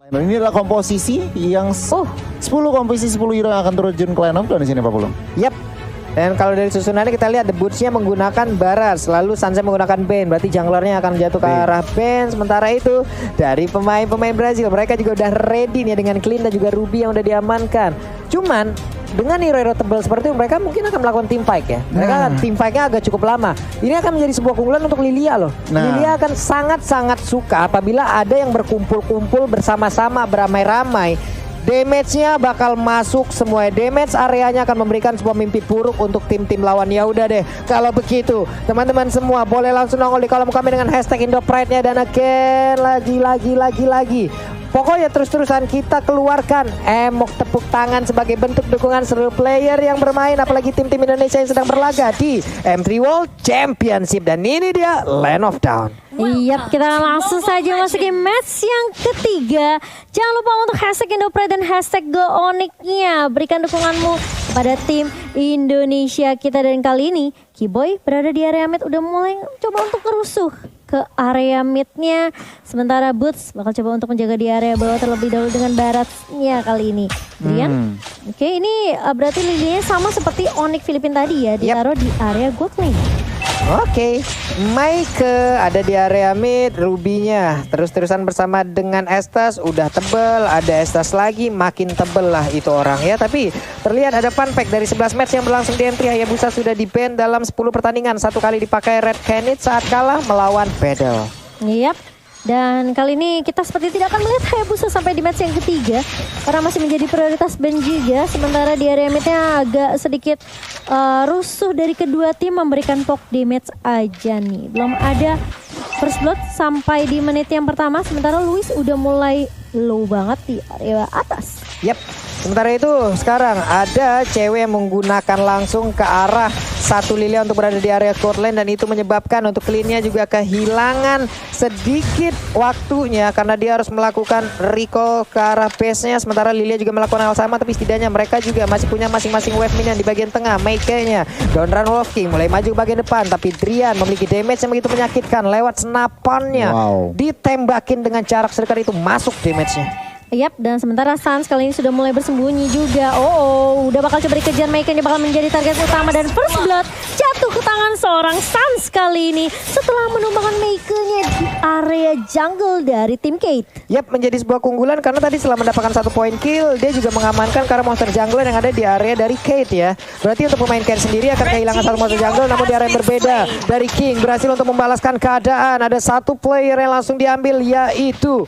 Ini adalah komposisi yang 10 komposisi 10 hero yang akan turun ke line-up di sini Pak Pulung. Yap. Dan kalau dari susunannya kita lihat The Boots-nya menggunakan Baras, lalu Sansa menggunakan Bane. Berarti junglernya akan jatuh ke arah Bane. Sementara itu dari pemain-pemain Brazil mereka juga udah ready nih dengan Clean dan juga Ruby yang udah diamankan. Cuman dengan hero-hero tebal seperti itu mereka mungkin akan melakukan team fight ya. Mereka team fight-nya agak cukup lama. Ini akan menjadi sebuah keunggulan untuk Lilia loh. Lilia akan sangat-sangat suka apabila ada yang berkumpul-kumpul bersama-sama beramai-ramai. Damage-nya bakal masuk semua. Damage areanya akan memberikan sebuah mimpi buruk untuk tim-tim lawan. Ya udah deh, kalau begitu teman-teman semua boleh langsung nongol di kolom komen dengan hashtag IndoPride-nya. Dan again, lagi. Pokoknya terus-terusan kita keluarkan emok tepuk tangan sebagai bentuk dukungan seluruh player yang bermain. Apalagi tim-tim Indonesia yang sedang berlaga di M3 World Championship. Dan ini dia Land of Dawn. Iya, kita langsung saja masukin match yang ketiga. Jangan lupa untuk hashtag IndoPride dan hashtag GoOnyx-nya. Berikan dukunganmu pada tim Indonesia kita. Dan kali ini Kiboy berada di area mid, udah mulai coba untuk merusuh ke area midnya. Sementara Boots bakal coba untuk menjaga di area bawah terlebih dahulu dengan Baratnya kali ini. Brian, oke, ini berarti linianya sama seperti Onyx Filipina tadi ya, ditaruh di area God Lane. Oke, Maike ada di area mid, Ruby-nya terus-terusan bersama dengan Estes, udah tebel, ada Estes lagi, makin tebel lah itu orang ya. Tapi terlihat ada fun fact dari 11 match yang berlangsung di M3, Hayabusa sudah di-ban dalam 10 pertandingan, satu kali dipakai Red Canids saat kalah melawan Battle. Yap. Dan kali ini kita seperti tidak akan melihat Hayabusa sampai di match yang ketiga karena masih menjadi prioritas ban juga. Sementara di area midnya agak sedikit rusuh dari kedua tim, memberikan poke damage aja nih. Belum ada first blood sampai di menit yang pertama. Sementara Luis udah mulai low banget di area atas. Yap. Sementara itu sekarang ada cewek yang menggunakan langsung ke arah satu Lilia untuk berada di area court lane. Dan itu menyebabkan untuk Clean-nya juga kehilangan sedikit waktunya karena dia harus melakukan recall ke arah base-nya. Sementara Lilia juga melakukan hal sama, tapi setidaknya mereka juga masih punya masing-masing wave minion di bagian tengah. Maike-nya Donran Wolf King mulai maju ke bagian depan, tapi Drian memiliki damage yang begitu menyakitkan lewat senapannya. Ditembakin dengan jarak sedekat itu masuk damage-nya. Yap, dan sementara Sans kali ini sudah mulai bersembunyi juga. Udah bakal coba dikejar. Maike-nya bakal menjadi target utama dan first blood jatuh ke tangan seorang Sans kali ini setelah menumbangkan Maike-nya di area jungle dari tim Kate. Yap, menjadi sebuah keunggulan karena tadi setelah mendapatkan 1 poin kill, dia juga mengamankan karena monster jungle yang ada di area dari Kate ya. Berarti untuk pemain Kate sendiri akan kehilangan 1 monster jungle, namun di area yang berbeda. Dari King berhasil untuk membalaskan keadaan. Ada 1 player yang langsung diambil, yaitu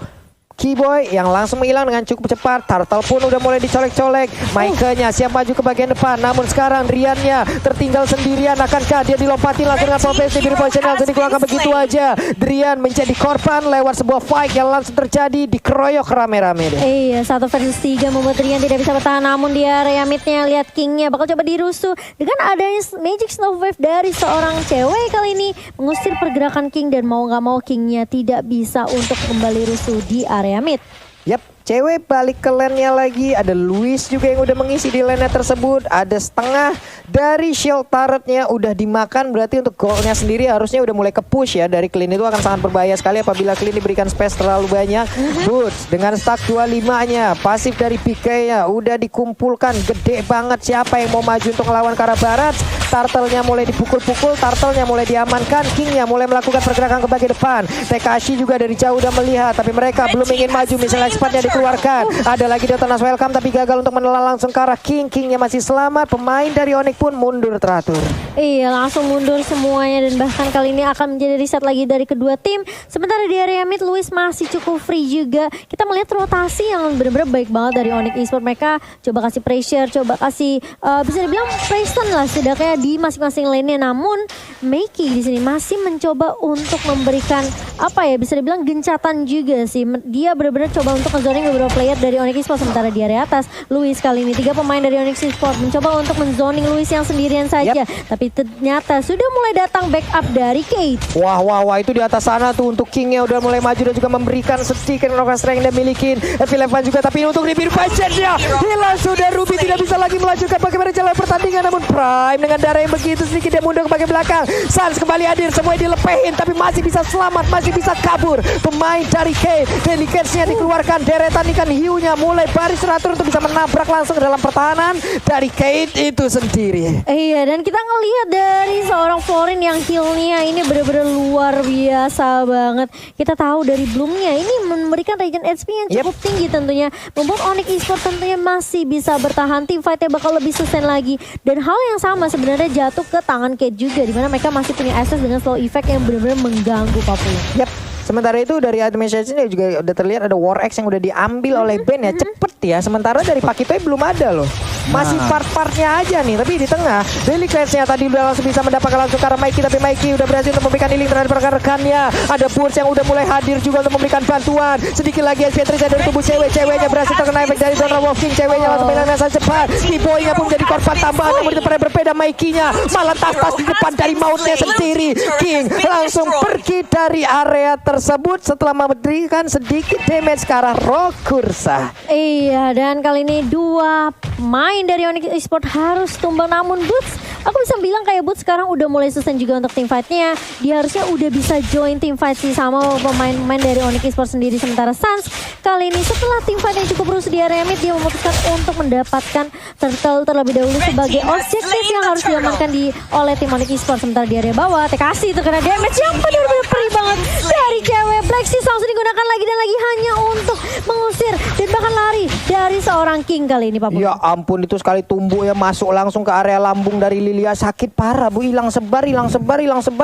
Kiboy yang langsung menghilang dengan cukup cepat. Turtle pun udah mulai dicolek-colek. Maike-nya siap maju ke bagian depan. Namun sekarang Drian-nya tertinggal sendirian. Akankah dia dilompati langsung dengan progresi biru poison langsung dikeluarkan begitu aja. Drian menjadi korban lewat sebuah fight yang langsung terjadi, dikeroyok rame-rame deh. Iya, 1 versus 3 membuat Drian tidak bisa bertahan. Namun di area midnya lihat King-nya bakal coba dirusuh dengan adanya Magic Snow Wave dari seorang cewek kali ini mengusir pergerakan King. Dan mau gak mau King-nya tidak bisa untuk kembali rusuh di area mid. Yap, cewek balik ke lane-nya lagi. Ada Luis juga yang udah mengisi di lane-nya tersebut. Ada setengah dari shield turret-nya udah dimakan. Berarti untuk goal-nya sendiri harusnya udah mulai ke-push ya. Dari Clean itu akan sangat berbahaya sekali apabila Clean diberikan space terlalu banyak. Boots dengan stack 25-nya. Pasif dari PK-nya udah dikumpulkan gede banget. Siapa yang mau maju untuk melawan ke arah barat? Turtle-nya mulai dipukul-pukul. Turtle-nya mulai diamankan. King-nya mulai melakukan pergerakan ke bagian depan. Tekashi juga dari jauh udah melihat. Tapi mereka belum ingin maju. Misalnya expert-nya dikeluarkan. Ada lagi Detonas welcome tapi gagal untuk menelan langsung ke arah King. King-nya masih selamat. Pemain dari Onyx pun mundur teratur. Iya, langsung mundur semuanya dan bahkan kali ini akan menjadi reset lagi dari kedua tim. Sementara di area mid Luis masih cukup free juga. Kita melihat rotasi yang benar-benar baik banget dari Onyx Esports. Mereka coba kasih pressure, coba kasih bisa dibilang presence lah setidaknya di masing-masing lane-nya. Namun Meiki di sini masih mencoba untuk memberikan apa ya, bisa dibilang gencatan juga sih. Dia benar-benar coba untuk ngezoning beberapa player dari Onyx Esports. Sementara di area atas Luis kali ini 3 pemain dari Onyx Esports mencoba untuk menzoning Luis yang sendirian saja. Tapi ternyata sudah mulai datang backup dari Kate. Wah itu di atas sana tuh untuk King-nya udah mulai maju dan juga memberikan sedikit strength yang dia milikin. Evan juga, tapi ini untuk di biru pancetnya hilang sudah. Ruby tidak bisa lagi melanjutkan bagaimana jalan pertandingan, namun Prime dengan darah yang begitu sedikit, dia mundur ke bagian belakang. Sans kembali hadir, semuanya dilepehin tapi masih bisa selamat, masih bisa kabur. Pemain dari Kate, Delicatesnya dikeluarkan, deretan ikan hiunya mulai baris teratur untuk bisa menabrak langsung ke dalam pertahanan dari Kate itu sendiri. Iya, dan kita ngelihat dari seorang Florin yang healnya ini benar-benar luar biasa banget. Kita tahu dari Bloomnya ini memberikan regen HP yang cukup tinggi tentunya, membuat Onyx Esports tentunya masih bisa bertahan. Tim fightnya bakal lebih sustain lagi, dan hal yang sama sebenarnya jatuh ke tangan Kate juga, dimana mereka masih punya access dengan slow effect yang benar-benar mengganggu Papua. Yap. Sementara itu dari administration juga udah terlihat ada War X yang udah diambil oleh Ben ya, cepet ya. Sementara dari Pakitoy belum ada loh, masih part-partnya aja nih. Tapi di tengah Delicatesnya tadi udah langsung bisa mendapatkan langsung ke arah Mikey, tapi Mikey udah berhasil untuk memberikan healing terhadap rekan-rekannya. Ada Burst yang udah mulai hadir juga untuk memberikan bantuan. Sedikit lagi SP Trisha dari tubuh cewek-ceweknya berhasil terkena efek dari Zona Wolfing. Ceweknya langsung menyerang sangat cepat. Kiboynya pun menjadi korban tambahan, namun itu berbeda. Mikey-nya malah tas-tas di depan dari mautnya sendiri. King langsung pergi dari area tersebut setelah memberikan sedikit damage ke arah Rokursa. Iya, dan kali ini dua main dari Onyx Esports harus tumbang, namun Boots, aku bisa bilang kayak Boots sekarang udah mulai sustain juga untuk tim fightnya. Dia harusnya udah bisa join tim fight sih sama pemain-pemain dari Onyx Esports sendiri. Sementara Sans kali ini setelah tim fight yang cukup rusuh di area mid, dia memutuskan untuk mendapatkan turtle terlebih dahulu sebagai objektif yang harus diamankan oleh tim Onyx Esports. Sementara di area bawah, TKC terkena damage yang benar-benar perih banget dari cewek. Black Seas langsung digunakan lagi dan lagi hanya untuk mengusir dan bahkan lari dari seorang King kali ini, Pak. Ya ampun, itu sekali tumbuk ya, masuk langsung ke area lambung dari Lilia, sakit parah Bu, hilang sebar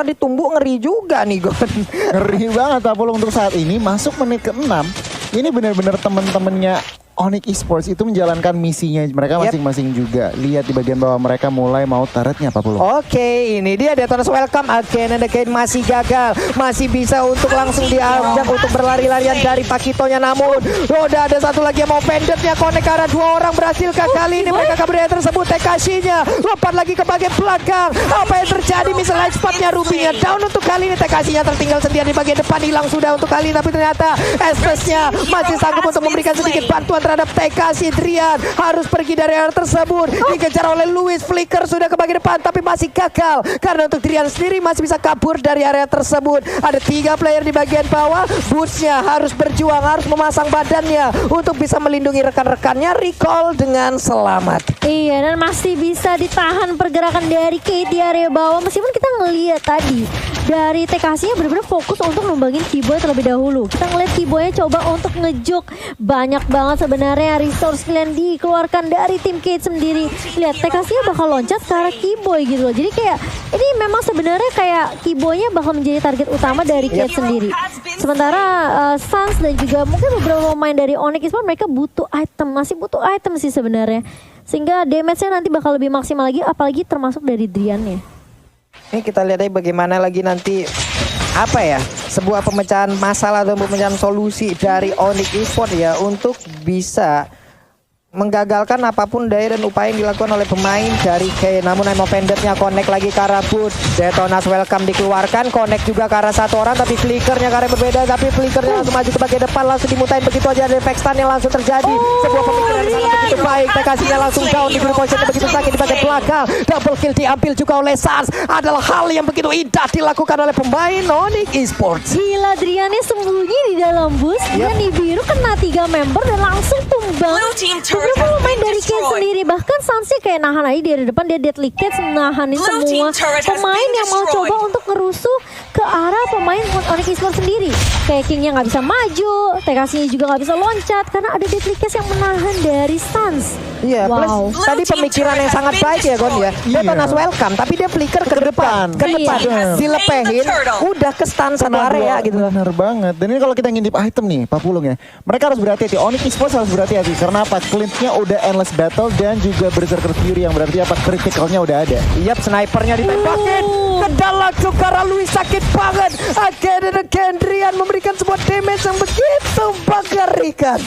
ditumbuk, ngeri juga nih Gon. Ngeri banget Pak Pulung untuk saat ini. Masuk menit ke-6, ini benar-benar teman-temannya Onyx Esports itu menjalankan misinya mereka masing-masing juga. Lihat di bagian bawah mereka mulai mau turretnya Pak Pulung. Oke, ini dia Detonas welcome again and again, masih gagal. Masih bisa untuk langsung diajak untuk berlari-larian dari Pakitonya, namun udah ada satu lagi yang mau pendetnya connect ke arah dua orang. Berhasilkah kali ini mereka kabur dari tersebut? TKC-nya lompat lagi ke bagian belakang. Apa yang terjadi? Misalnya spotnya Ruby-nya down untuk kali ini. TKC-nya tertinggal sendiri di bagian depan, hilang sudah untuk kali ini. Tapi ternyata Estes-nya masih sanggup untuk memberikan sedikit bantuan terhadap TKC. Drian harus pergi dari area tersebut, dikejar oleh Louis. Flicker sudah ke bagian depan tapi masih gagal, karena untuk Drian sendiri masih bisa kabur dari area tersebut. Ada 3 player di bagian bawah. Boots-nya harus berjuang, harus memasang badannya untuk bisa melindungi rekan-rekannya. Recall dengan selamat. Iya, dan masih bisa ditahan pergerakan dari Kate di area bawah. Meskipun kita ngelihat tadi dari TKC-nya benar-benar fokus untuk numbangin Kiboy terlebih dahulu. Kita ngelihat Kiboy-nya coba untuk ngejuk. Banyak banget sebenarnya resource yang dikeluarkan dari tim Kate sendiri. Lihat, TKC-nya bakal loncat ke arah Kiboy gitu loh. Jadi kayak ini memang sebenarnya kayak Kiboy-nya bakal menjadi target utama dari Kate sendiri. Sementara Sans dan juga mungkin beberapa pemain dari Onyx Esports, mereka butuh item, masih butuh item sih sebenarnya. Sehingga damage-nya nanti bakal lebih maksimal lagi, apalagi termasuk dari Drian-nya. Ini kita lihat aja bagaimana lagi nanti apa ya, sebuah pemecahan masalah atau pemecahan solusi dari Onyx Esports ya untuk bisa menggagalkan apapun daya dan upaya yang dilakukan oleh pemain dari K. Namun Emo Pendetnya connect lagi ke arah Boot. Detonas welcome dikeluarkan, connect juga ke arah satu orang, tapi flickernya ke arah berbeda. Tapi flickernya langsung maju ke bagian depan, langsung dimutain begitu aja. Ada efek stun yang langsung terjadi. Sebuah pemikiran yang sangat begitu baik. TKC-nya langsung down, di positionnya begitu sakit di bagian belakang. Double kill diambil juga oleh Sans. Adalah hal yang begitu indah dilakukan oleh pemain Onyx Esports. Gila, Driannya sembunyi di dalam bus. Dan di biru kena 3 member dan langsung tumbang. Beberapa pemain dari Kate sendiri, bahkan Sansi kayak nahan aja di depan, dia Deadly Cats nahanin semua pemain yang mau coba untuk ngerusuh ke arah pemain Onyx Esports sendiri. Kayak King-nya nggak bisa maju, TKC-nya juga nggak bisa loncat karena ada Deadly Cats yang menahan dari Sans. Iya, wow. Plus tadi pemikiran yang sangat baik ya Gon ya. Dia Detonas welcome, tapi dia flicker ke depan. Dilepehin, udah ke stun satu area gitu. Benar banget. Dan ini kalau kita ngintip item nih, Pak Pulung ya, mereka harus berhati-hati. Onyx Esports harus berhati-hati karena apa? Cleanse-nya udah endless battle dan juga Berserker Fury yang berarti apa? Criticalnya udah ada. Yap, snipernya ditembakin. Kedala Cukara Louis sakit banget. Again and again Drian memberikan sebuah damage yang begitu mengerikan.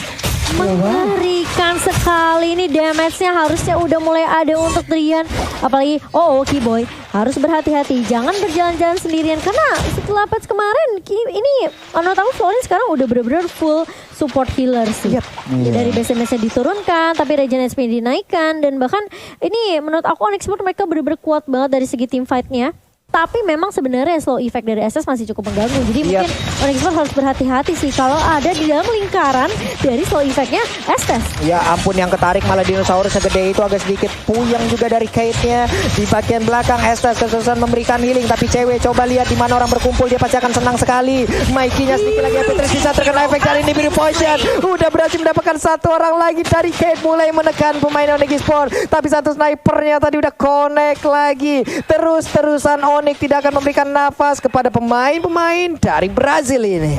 Mengerikan sekali ini damage-nya harusnya udah mulai ada untuk Drian. Apalagi Keyboy harus berhati-hati, jangan berjalan-jalan sendirian karena setelah patch kemarin ini menurut aku Florin sekarang udah bener-bener full support healer sih. Dari BSMS-nya diturunkan tapi regen HP dinaikkan dan bahkan ini menurut aku Onyx Sport mereka bener-bener kuat banget dari segi team fight-nya. Tapi memang sebenarnya slow effect dari SS masih cukup mengganggu. Jadi mungkin Onyx Sport harus berhati-hati sih kalau ada di dalam lingkaran dari slow effect-nya SS. Ya ampun, yang ketarik malah dinosaurus segede itu agak sedikit puyeng juga dari Kate-nya. Di bagian belakang SS kesusahan memberikan healing. Tapi cewek coba lihat di mana orang berkumpul, dia pasti akan senang sekali. Mikey-nya sedikit lagi Petris bisa terkena efek dari Nibiru Potion. Udah berhasil mendapatkan satu orang lagi dari Kate, mulai menekan pemain Onyx Sport. Tapi satu snipernya tadi udah connect lagi. Terus-terusan Onyx tidak akan memberikan nafas kepada pemain-pemain dari Brazil ini.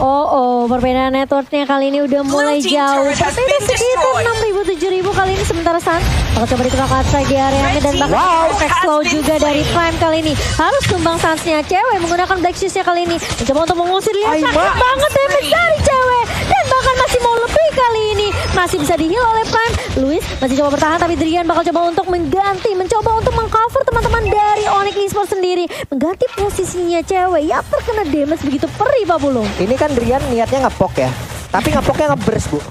Perbedaan networknya kali ini udah mulai jauh. Berbeda sekitar 6.000 7.000 kali ini sementara Sun bakal coba ditukar strike di area dan bahkan efek slow juga dari Prime kali ini. Harus tumbang Suns-nya. Cewek menggunakan Black Shoes-nya kali ini. Mencoba untuk mengusir dia. Sakit banget damage dari cewek. Dan bahkan masih mau lebih kali ini. Masih bisa di-heal oleh Prime. Luis masih coba bertahan tapi Drian bakal coba untuk mengganti. Mencoba untuk mengcover teman-teman dari Onyx Esports sendiri. Mengganti posisinya cewek yang terkena damage begitu perih Pak Pulung. Ini kan Drian niatnya ngepok ya. Tapi ngepoknya ngeburst Bu.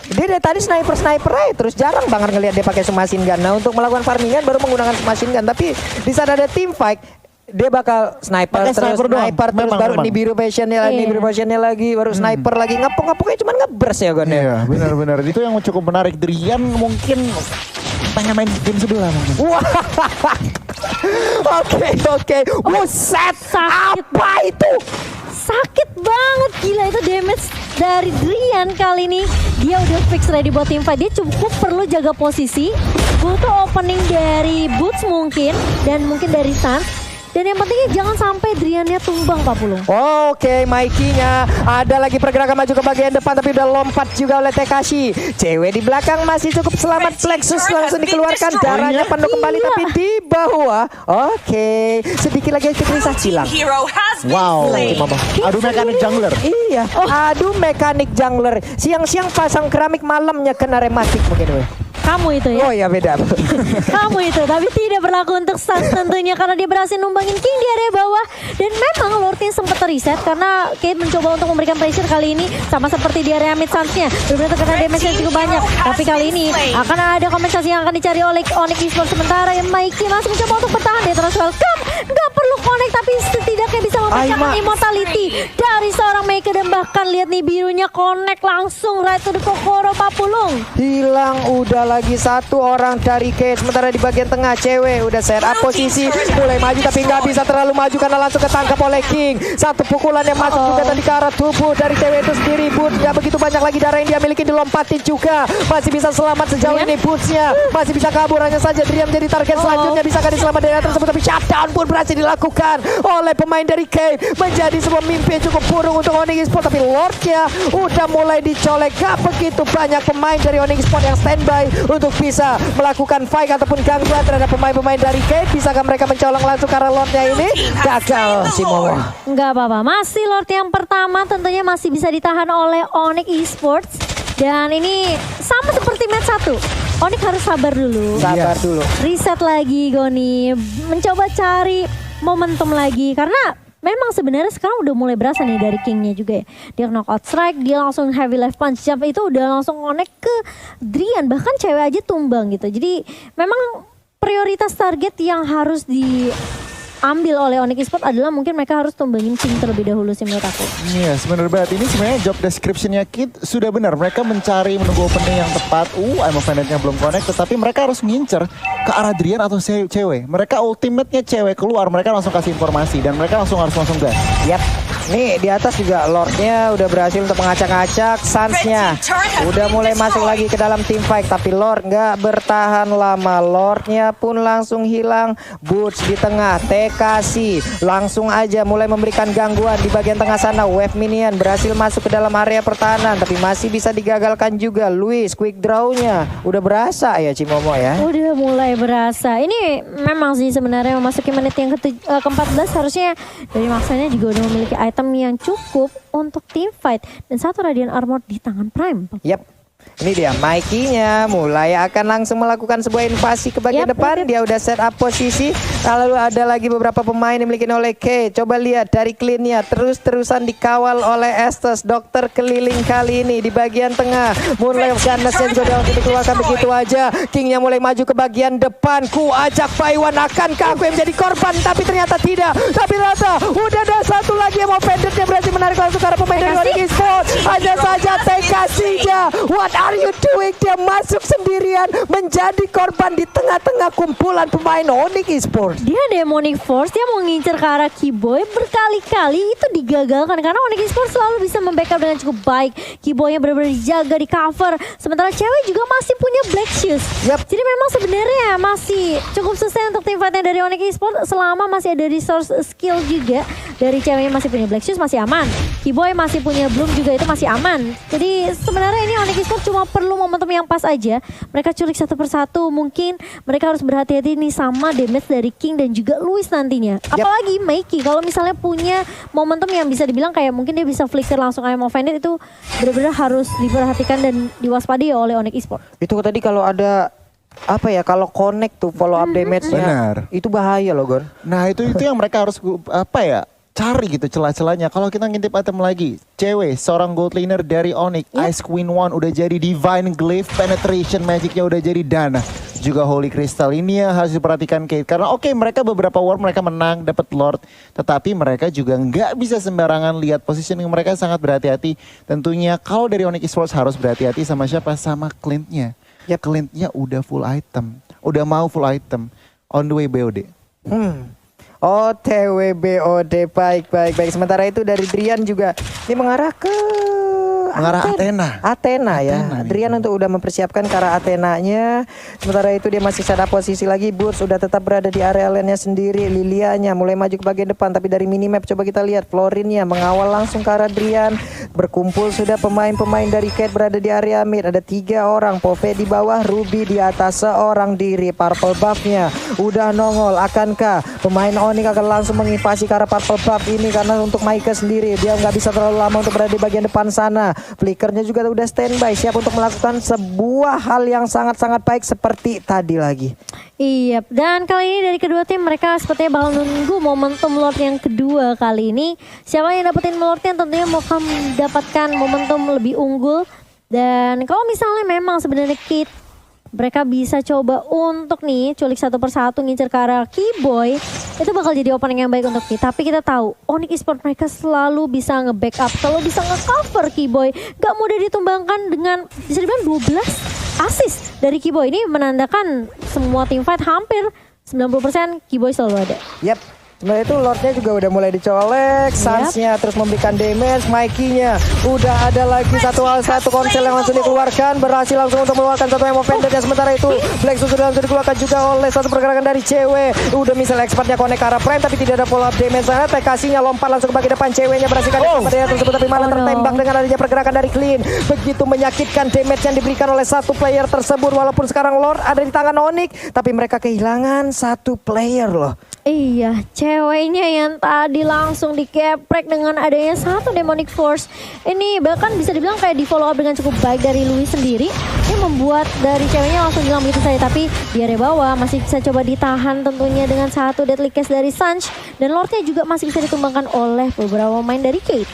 Dia dari tadi sniper aja, terus jarang banget ngelihat dia pakai submachine gun. Nah untuk melakukan farmingan baru menggunakan submachine gun. Tapi di saat ada team fight dia bakal sniper terus baru Nibiru Passionnya lagi baru sniper lagi ngepoknya cuman ngeburst ya Gon. Iya benar-benar itu yang cukup menarik. Drian mungkin pengen main game sebelah mungkin. Oke. Buset, apa itu? Sakit banget, gila itu damage dari Drian kali ini. Dia udah fix ready buat team fight. Dia cukup perlu jaga posisi, butuh opening dari Boots mungkin dan mungkin dari Sun. Dan yang pentingnya jangan sampai Driannya tumbang Pak Pulung. Oke, Mikey-nya ada lagi pergerakan maju ke bagian depan tapi udah lompat juga oleh Tekashi. Cewek di belakang masih cukup selamat, Plexus langsung dikeluarkan, darahnya penuh kembali tapi di bawah. Oke, sedikit lagi Fitrisa hilang. Wow, aduh mekanik jungler. Iya, aduh mekanik jungler. Siang-siang pasang keramik, malamnya kena rematik mungkin. Kamu itu ya? Oh ya beda. Kamu itu, tapi tidak berlaku untuk Suns tentunya karena dia berhasil numbangin King di area bawah. Dan memang Lordnya sempat reset karena Kate mencoba untuk memberikan pressure kali ini sama seperti di area mid Suns-nya. Benar-benar terkena damage yang cukup banyak. Tapi kali ini akan ada kompensasi yang akan dicari oleh Onyx Esports. Sementara Mikey masih mencoba untuk bertahan. Dia terus welcome. Nggak perlu connect tapi setidaknya bisa memberikan immortality dari seorang Maker. Dan bahkan lihat nih birunya connect langsung right to the Kokoro Pak Pulung. Hilang udah lagi satu orang dari Kate. Sementara di bagian tengah cewek udah set up posisi, mulai maju tapi nggak bisa terlalu maju karena langsung ketangkap oleh King. Satu pukulan yang masuk juga tadi ke arah tubuh dari cewek itu sendiri. Boots nggak begitu banyak lagi darah yang dia miliki, dilompatin juga. Masih bisa selamat sejauh ini Bootsnya. Masih bisa kabur, hanya saja Drian menjadi target selanjutnya. Bisakah diselamat dari tersebut tapi shutdown pun berhasil dilakukan oleh pemain dari Kate. Menjadi sebuah mimpi yang cukup buruk untuk Onyx Esports tapi Lordnya udah mulai dicolek. Gak begitu banyak pemain dari Onyx Esports yang standby untuk bisa melakukan fight ataupun gangguan terhadap pemain-pemain dari Kate. Bisakah mereka mencolong langsung karena Lordnya ini gagal si Momo? Enggak apa-apa, masih Lord yang pertama tentunya masih bisa ditahan oleh Onyx Esports. Dan ini sama seperti match 1, Onyx harus sabar dulu. Sabar dulu. Reset lagi Goni, mencoba cari momentum lagi karena memang sebenarnya sekarang udah mulai berasa nih dari King-nya juga ya. Dia knockout strike, dia langsung heavy life punch jump itu udah langsung connect ke Drian. Bahkan cewek aja tumbang gitu. Jadi memang prioritas target yang harus diambil oleh Onyx Esports adalah mungkin mereka harus tumbangin King terlebih dahulu sih menurut aku. Iya sebenarnya banget. Ini sebenarnya job description-nya Kid sudah benar. Mereka mencari menunggu opening yang tepat. Emang Venet-nya belum connect. Tetapi mereka harus ngincer ke arah Drian atau cewek. Mereka ultimate-nya cewek keluar. Mereka langsung kasih informasi. Dan mereka langsung gas. Yap. Nih di atas juga Lordnya udah berhasil untuk mengacak-acak. Suns-nya udah mulai masuk lagi ke dalam team fight. Tapi Lord nggak bertahan lama. Lordnya pun langsung hilang. Boots di tengah. Tekashi langsung aja mulai memberikan gangguan di bagian tengah sana. Wave minion berhasil masuk ke dalam area pertahanan. Tapi masih bisa digagalkan juga. Luis quick draw-nya udah berasa ya Cimomo ya. Udah mulai berasa. Ini memang sih sebenarnya memasuki menit yang ke-14 harusnya dari maksanya juga udah memiliki item yang cukup untuk team fight dan satu Radiant Armor di tangan Prime. Yap. Ini dia Mikey-nya mulai akan langsung melakukan sebuah invasi ke bagian depan. Dia udah set up posisi. Lalu ada lagi beberapa pemain dimiliki oleh K. Coba lihat dari clean-nya terus-terusan dikawal oleh Estes. Dokter keliling kali ini di bagian tengah. Mulai Ganesnya juga udah dikeluarkan begitu aja. King-nya mulai maju ke bagian depan. Ku ajak Paiwan, akankah aku yang menjadi korban? Tapi ternyata tidak. Tapi ternyata udah ada satu lagi yang mau pendetnya berhasil menarik langsung ke arah pemain dari Onyx Esports. Hanya saja TKC-nya. What are you doing? Dia masuk sendirian menjadi korban di tengah-tengah kumpulan pemain Onyx Esports. Dia Demonic Force, dia mau ngincer ke arah Keyboy berkali-kali itu digagalkan karena Onyx Esports selalu bisa membackup dengan cukup baik. Keyboynya benar-benar dijaga di cover, sementara cewek juga masih punya Black Shoes. Jadi memang sebenarnya masih cukup susah untuk tim fightnya dari Onyx Esports selama masih ada resource skill juga dari ceweknya masih punya Black Shoes masih aman. Keyboy masih punya Bloom juga itu masih aman. Jadi sebenarnya ini Onyx Esports cuma perlu momentum yang pas aja. Mereka culik satu persatu, mungkin mereka harus berhati-hati nih sama damage dari King dan juga Luis nantinya. Apalagi Mikey kalau misalnya punya momentum yang bisa dibilang kayak mungkin dia bisa flicker langsung kayak mau Vandit, itu benar-benar harus diperhatikan dan diwaspadai oleh Onyx Esports. Itu tadi kalau ada apa ya, kalau connect tuh follow up damage-nya itu bahaya loh Gon. Nah itu yang mereka harus apa ya, cari gitu celah-celahnya. Kalau kita ngintip item lagi, cewek seorang gold laner dari Onyx, Ice Queen One udah jadi Divine Glyph, penetration magicnya udah jadi Dana, juga Holy Crystal. Ini yang harus diperhatikan Kate, karena oke, mereka beberapa war mereka menang dapat Lord, tetapi mereka juga nggak bisa sembarangan lihat positioning mereka, sangat berhati-hati. Tentunya kalau dari Onyx Esports harus berhati-hati sama siapa, sama Clint-nya. Clint-nya udah full item, udah mau full item, on the way BOD. OTW BOD, baik. Sementara itu dari Drian juga ini mengarah ke Athena ya. Drian untuk udah mempersiapkan ke arah Athenanya. Sementara itu dia masih set up posisi lagi. Boots sudah tetap berada di area lane-nya sendiri. Lilianya mulai maju ke bagian depan, tapi dari minimap coba kita lihat Florinnya mengawal langsung ke arah Drian. Berkumpul sudah pemain-pemain dari Kate berada di area mid. Ada 3 orang, Pove di bawah, Ruby di atas seorang diri. Purple buff-nya udah nongol. Akankah pemain Onyx akan langsung menginvasi ke arah purple buff ini? Karena untuk Maika sendiri dia nggak bisa terlalu lama untuk berada di bagian depan sana. Flickernya juga udah standby, siap untuk melakukan sebuah hal yang sangat-sangat baik seperti tadi lagi. Iya, dan kali ini dari kedua tim mereka sepertinya bakal nunggu momentum Lord yang kedua kali ini. Siapa yang dapetin Lordnya tentunya mau mendapatkan momentum lebih unggul. Dan kalau misalnya memang sebenarnya Kate, mereka bisa coba untuk nih culik satu persatu ngincer ke arah Keyboy, itu bakal jadi opening yang baik untuk kita. Tapi kita tahu Onyx Esports mereka selalu bisa nge-backup, selalu bisa nge-cover Keyboy. Gak mudah ditumbangkan dengan bisa dibilang 12 assist dari Keyboy. Ini menandakan semua tim fight hampir 90% Keyboy selalu ada. Sebenarnya itu Lordnya juga udah mulai dicolek, Suns-nya terus memberikan damage, Mikey-nya udah ada lagi satu konsel yang langsung dikeluarkan, berhasil langsung untuk mengeluarkan satu emo vendor. Dan sementara itu Black Shoes sudah langsung dikeluarkan juga oleh satu pergerakan dari cewek. Udah misalnya expertnya connect ke arah Prime tapi tidak ada follow up damage sana. TKC-nya lompat langsung ke bagian depan, ceweknya berhasil pada daerah tersebut tapi malah tertembak dengan adanya pergerakan dari Clean. Begitu menyakitkan damage yang diberikan oleh satu player tersebut. Walaupun sekarang Lord ada di tangan Onyx, tapi mereka kehilangan satu player loh. Iya, ceweknya yang tadi langsung dikeprek dengan adanya satu Demonic Force. Ini bahkan bisa dibilang kayak di follow up dengan cukup baik dari Louis sendiri. Ini membuat dari ceweknya langsung hilang begitu saja. Tapi di area bawah masih bisa coba ditahan tentunya dengan satu Deadly Cast dari Sanch. Dan Lordnya juga masih bisa ditumbangkan oleh beberapa pemain dari Kate.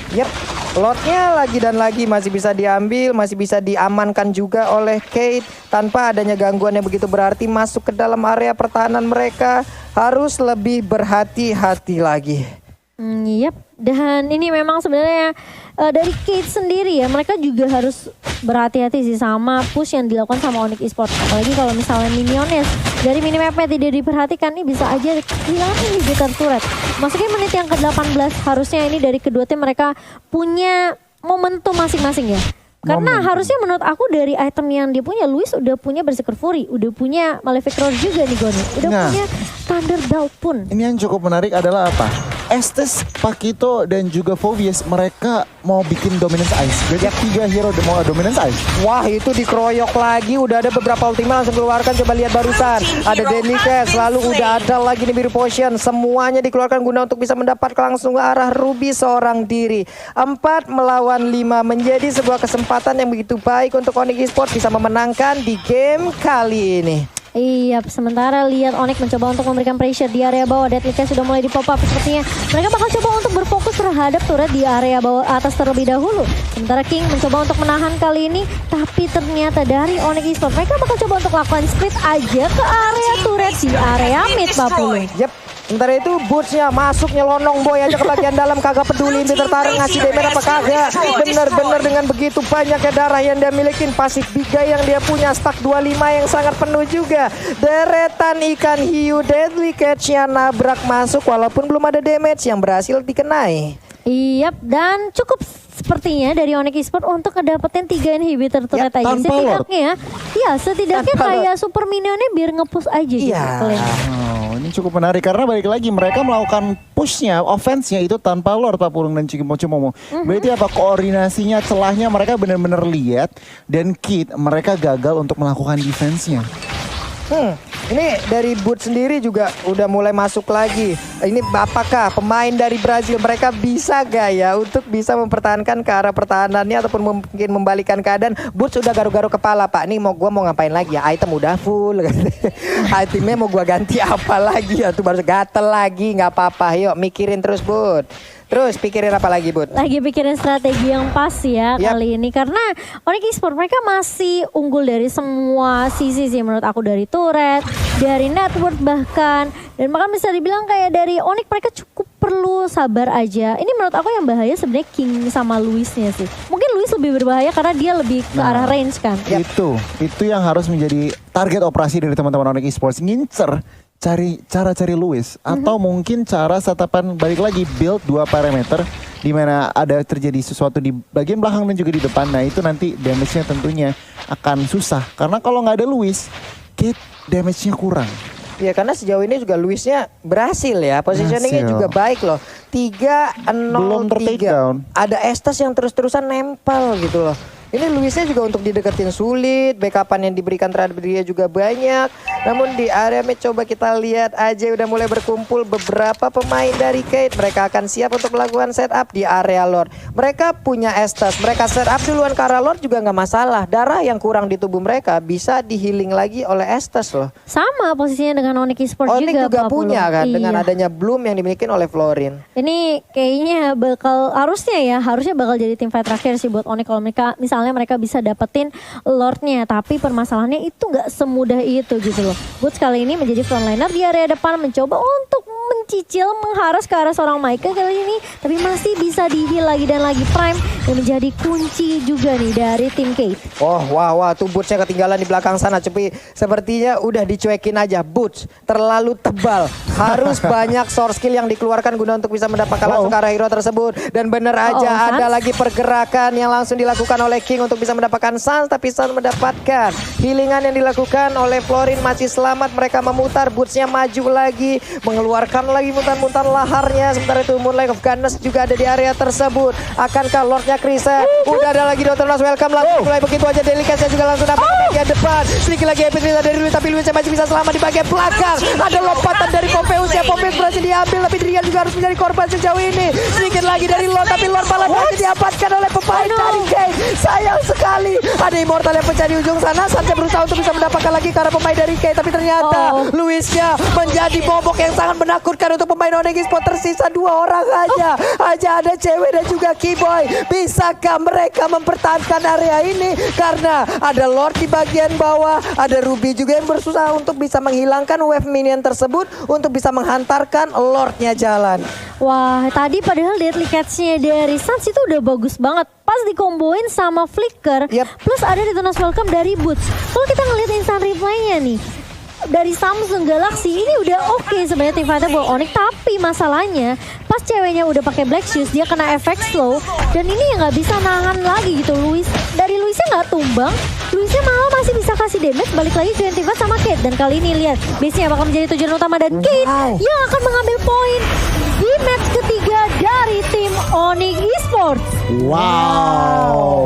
Lordnya lagi dan lagi masih bisa diambil, masih bisa diamankan juga oleh Kate. Tanpa adanya gangguan yang begitu berarti masuk ke dalam area pertahanan mereka. Harus lebih berhati-hati lagi. Dan ini memang sebenarnya dari Kate sendiri ya, mereka juga harus berhati-hati sih sama push yang dilakukan sama Onyx Esports. Apalagi kalau misalnya minionnya dari minimapnya tidak diperhatikan, ini bisa aja hilang ini Jupiter turret. Masuknya menit yang ke-18, harusnya ini dari kedua tim mereka punya momentum masing-masing ya. Karena harusnya menurut aku dari item yang dia punya, Luis udah punya Berserker Fury, udah punya Malefic Roar juga nih Goni, udah punya Thunder Belt pun. Ini yang cukup menarik adalah apa? Estes, Pakito, dan juga Phobius mereka mau bikin dominance ice. Jadi 3 hero mau dominance ice. Wah, itu dikeroyok lagi. Udah ada beberapa ultima langsung keluarkan. Coba lihat barusan. Ada Deadly Cast, lalu udah ada lagi nih biru potion. Semuanya dikeluarkan guna untuk bisa mendapatkan langsung ke arah Ruby seorang diri. 4 melawan 5 menjadi sebuah kesempatan yang begitu baik untuk Onyx Esports bisa memenangkan di game kali ini. Iya, sementara lihat Onyx mencoba untuk memberikan pressure di area bawah. Deadly Cast sudah mulai di pop up sepertinya. Mereka bakal coba untuk berfokus terhadap turret di area bawah atas terlebih dahulu. Sementara King mencoba untuk menahan kali ini, tapi ternyata dari Onyx Esports mereka bakal coba untuk lakukan split aja ke area turret di area mid, Pak Pulu. Yep. Sementara itu Boots-nya masuk nyelonong boy aja ke bagian dalam, kagak peduli Inti tertarik ngasih damage apa kagak. Bener-bener dengan begitu banyaknya darah yang dia milikin, pasif Biga yang dia punya, stack 25 yang sangat penuh juga. Deretan ikan hiu Deadly Catch-nya nabrak masuk walaupun belum ada damage yang berhasil dikenai. Iya, dan cukup sepertinya dari Onyx Esports untuk ngedapetin 3 inhibitor turret aja. tanpa Lord. Setidaknya kayak super minionnya biar nge-push aja gitu. Oh, ini cukup menarik karena balik lagi mereka melakukan pushnya, offense-nya itu tanpa Lord, Pak Purung dan Cimomo. Berarti apa koordinasinya, celahnya mereka benar-benar lihat, dan Kid mereka gagal untuk melakukan defense-nya. Ini dari Boots sendiri juga udah mulai masuk lagi. Ini apakah pemain dari Brazil mereka bisa gak ya untuk bisa mempertahankan ke arah pertahanannya ataupun mungkin membalikan keadaan. Boots udah garu-garu kepala, Pak. Nih gua mau ngapain lagi ya? Item udah full. Itemnya mau gua ganti apa lagi ya? Tuh baru gatel lagi, nggak apa-apa. Yuk mikirin terus, Bud. Terus pikirin apa lagi, Bud? Lagi pikirin strategi yang pas ya kali ini. Karena Onyx Esports mereka masih unggul dari semua sisi sih menurut aku. Dari turret, dari network bahkan. Dan bahkan bisa dibilang kayak dari Onyx mereka cukup perlu sabar aja. Ini menurut aku yang bahaya sebenarnya King sama Luisnya sih. Mungkin Luis lebih berbahaya karena dia lebih ke arah range kan. Itu yang harus menjadi target operasi dari teman-teman Onyx Esports. Ngincer cari Luis atau mungkin cara setapan balik lagi build 2 parameter di mana ada terjadi sesuatu di bagian belakang dan juga di depan. Nah itu nanti damage-nya tentunya akan susah karena kalau nggak ada Luis, Kid damage-nya kurang. Ya karena sejauh ini juga Luisnya berhasil ya, positioningnya juga baik loh. 3-0-3. Ada Estes yang terus-terusan nempel gitu loh. Ini Luisnya juga untuk dideketin sulit, backupan yang diberikan terhadap dia juga banyak. Namun di area mid coba kita lihat aja udah mulai berkumpul beberapa pemain dari Kate. Mereka akan siap untuk melakukan setup di area Lord. Mereka punya Estes, mereka setup duluan ke arah Lord juga nggak masalah. Darah yang kurang di tubuh mereka bisa di-healing lagi oleh Estes loh. Sama posisinya dengan Onyx Esports juga punya kan dengan adanya Bloom yang dimiliki oleh Florin. Ini kayaknya harusnya bakal jadi tim fight terakhir sih buat Onyx kalau mereka bisa dapetin Lordnya, tapi permasalahannya itu nggak semudah itu gitu loh. Boots kali ini menjadi frontliner di area depan mencoba untuk mencicil mengharas ke arah seorang Michael kali ini, tapi masih bisa di-heal lagi dan lagi. Prime yang menjadi kunci juga nih dari tim Kate. Wah tuh Bootsnya ketinggalan di belakang sana, tapi sepertinya udah dicuekin aja. Boots terlalu tebal, harus banyak source skill yang dikeluarkan guna untuk bisa mendapatkan langsung ke arah hero tersebut. Dan bener aja ada lagi pergerakan yang langsung dilakukan oleh King untuk bisa mendapatkan Sans, tapi Sans mendapatkan healingan yang dilakukan oleh Florin masih selamat. Mereka memutar, Bootsnya maju lagi, mengeluarkan lagi mutan-mutan laharnya. Sementara itu Moonlight of Ganes juga ada di area tersebut. Akankah Lordnya Krisa? Udah ada lagi Dr. Nos welcome langsung mulai begitu aja. Delikasinya juga langsung dapat di bagian depan. Sedikit lagi epic dari Luis, tapi Luis masih bisa selamat di bagian belakang. Ada lompatan dari Pompeius ya, Pompeius berhasil diambil, tapi Drian juga harus menjadi korban sejauh ini. Sedikit lagi dari Lord, tapi Lord malah berhasil diamankan oleh pemain dari Kate. Sayang sekali, ada Immortal yang pecah di ujung sana. Sanchez berusaha untuk bisa mendapatkan lagi karena pemain dari Kate, tapi ternyata Luisnya menjadi bobok yang sangat menakutkan untuk pemain Onyx Esports. Tersisa 2 orang aja ada cewek dan juga Keyboy. Bisakah mereka mempertahankan area ini? Karena ada Lord di bagian bawah, ada Ruby juga yang berusaha untuk bisa menghilangkan wave minion tersebut untuk bisa menghantarkan Lordnya jalan. Wah, tadi padahal Deadly Catch-nya dari Sans itu udah bagus banget. Pas dikomboin sama Flicker, plus ada Detonas Welcome dari Boots. Kalau kita ngeliat instant reply-nya nih, dari Samsung Galaxy ini udah oke sebenarnya tim fighter buat Onyx, tapi masalahnya pas ceweknya udah pakai Black Shoes dia kena efek slow dan ini yang nggak bisa nahan lagi gitu. Luisnya nggak tumbang, Luisnya malah masih bisa kasih damage. Balik lagi join tim fight sama Kate, dan kali ini lihat base-nya bakal menjadi tujuan utama dan Kate yang akan mengambil poin di match Onyx Esports. Wow.